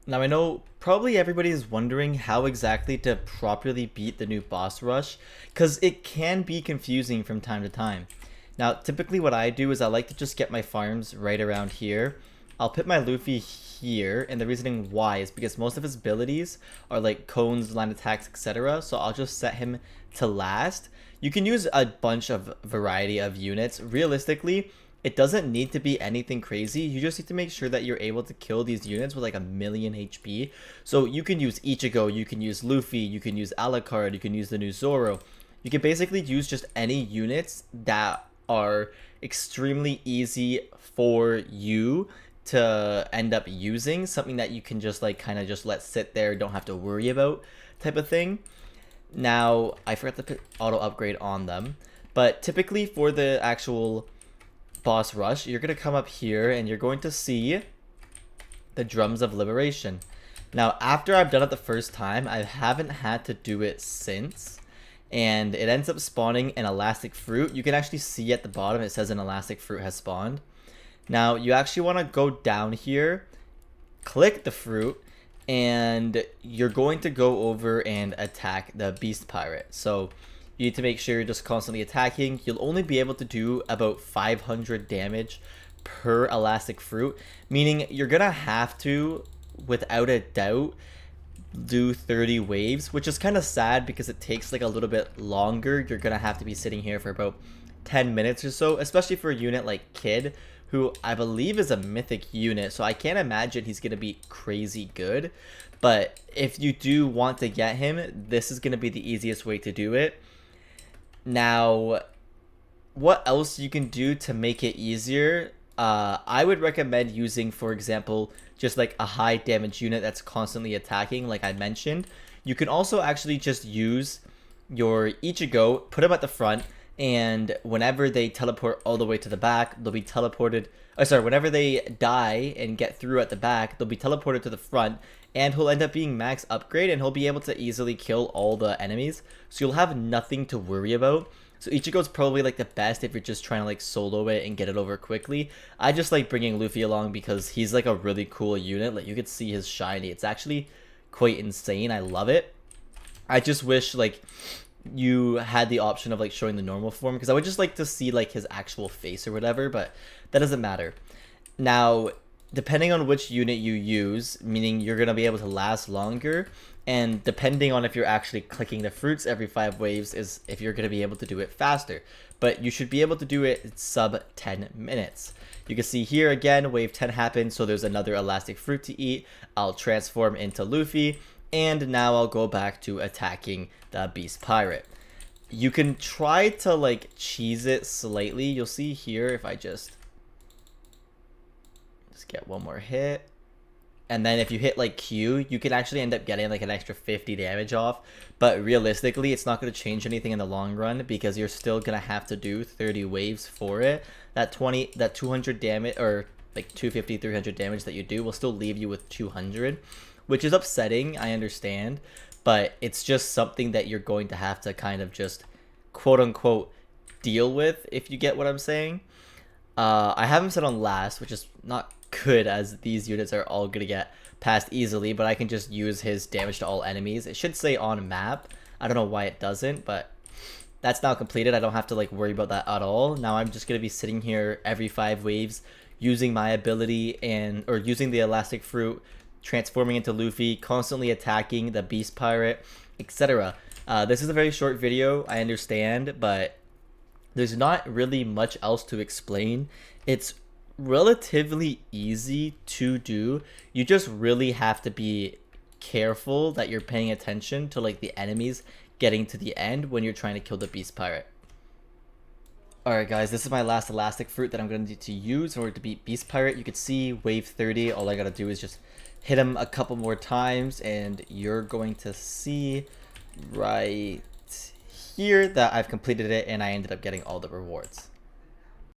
Now I know probably everybody is wondering how exactly to properly beat the new boss rush, because it can be confusing from time to time. Now typically what I do is I like to just get my farms right around here. I'll put my Luffy here, and the reasoning why is because most of his abilities are like cones, line attacks, etc. So I'll just set him to last. You can use a bunch of variety of units. Realistically, it doesn't need to be anything crazy. You just need to make sure that you're able to kill these units with like a million HP. So you can use Ichigo, you can use Luffy, you can use Alucard, you can use the new Zoro. You can basically use just any units that are extremely easy for you to end up using. Something that you can just like kind of just let sit there, don't have to worry about type of thing. Now, I forgot to put auto upgrade on them. But typically for the actual boss rush, you're going to come up here and you're going to see the drums of liberation. Now after I've done it the first time, I haven't had to do it since, and it ends up spawning an elastic fruit. You can actually see at the bottom it says an elastic fruit has spawned. Now you actually want to go down here, click the fruit, and you're going to go over and attack the beast pirate. So you need to make sure you're just constantly attacking. You'll only be able to do about 500 damage per elastic fruit, meaning you're gonna have to, without a doubt, do 30 waves, which is kind of sad because it takes like a little bit longer. You're gonna have to be sitting here for about 10 minutes or so, especially for a unit like Kid, who I believe is a mythic unit, so I can't imagine he's gonna be crazy good. But if you do want to get him, this is gonna be the easiest way to do it. Now, what else you can do to make it easier? I would recommend using, for example, just like a high damage unit that's constantly attacking, like I mentioned. You can also actually just use your Ichigo, put him at the front, and whenever they teleport all the way to the back, they'll be teleported. Oh, sorry, whenever they die and get through at the back, they'll be teleported to the front, and he'll end up being max upgrade, and he'll be able to easily kill all the enemies. So you'll have nothing to worry about. So Ichigo's probably like the best if you're just trying to like solo it and get it over quickly. I just like bringing Luffy along because he's like a really cool unit. Like you could see his shiny. It's actually quite insane. I love it. I just wish like you had the option of like showing the normal form, because I would just like to see like his actual face or whatever, but that doesn't matter. Now, depending on which unit you use, meaning you're going to be able to last longer, and depending on if you're actually clicking the fruits every 5 waves is if you're going to be able to do it faster. But you should be able to do it in sub 10 minutes. You can see here again, wave 10 happens, so there's another elastic fruit to eat. I'll transform into Luffy, and now I'll go back to attacking the beast pirate. You can try to like cheese it slightly. You'll see here if I just get one more hit, and then if you hit like Q, you can actually end up getting like an extra 50 damage off. But realistically, it's not going to change anything in the long run, because you're still going to have to do 30 waves for it. That 200 damage, or like 250, 300 damage that you do will still leave you with 200, which is upsetting, I understand, but it's just something that you're going to have to kind of just quote unquote deal with, if you get what I'm saying. I have him set on last, which is not good, as these units are all gonna get passed easily, but I can just use his damage to all enemies. It should say on map. I don't know why it doesn't, but that's now completed. I don't have to like worry about that at all. Now I'm just gonna be sitting here every 5 waves using my ability, or using the elastic fruit, transforming into Luffy, constantly attacking the beast pirate, etc. This is a very short video, I understand, but there's not really much else to explain. It's relatively easy to do. You just really have to be careful that you're paying attention to like the enemies getting to the end when you're trying to kill the beast pirate. Alright guys, this is my last elastic fruit that I'm going to need to use in order to beat beast pirate. You can see wave 30. All I gotta do is just hit him a couple more times, and you're going to see right here that I've completed it and I ended up getting all the rewards.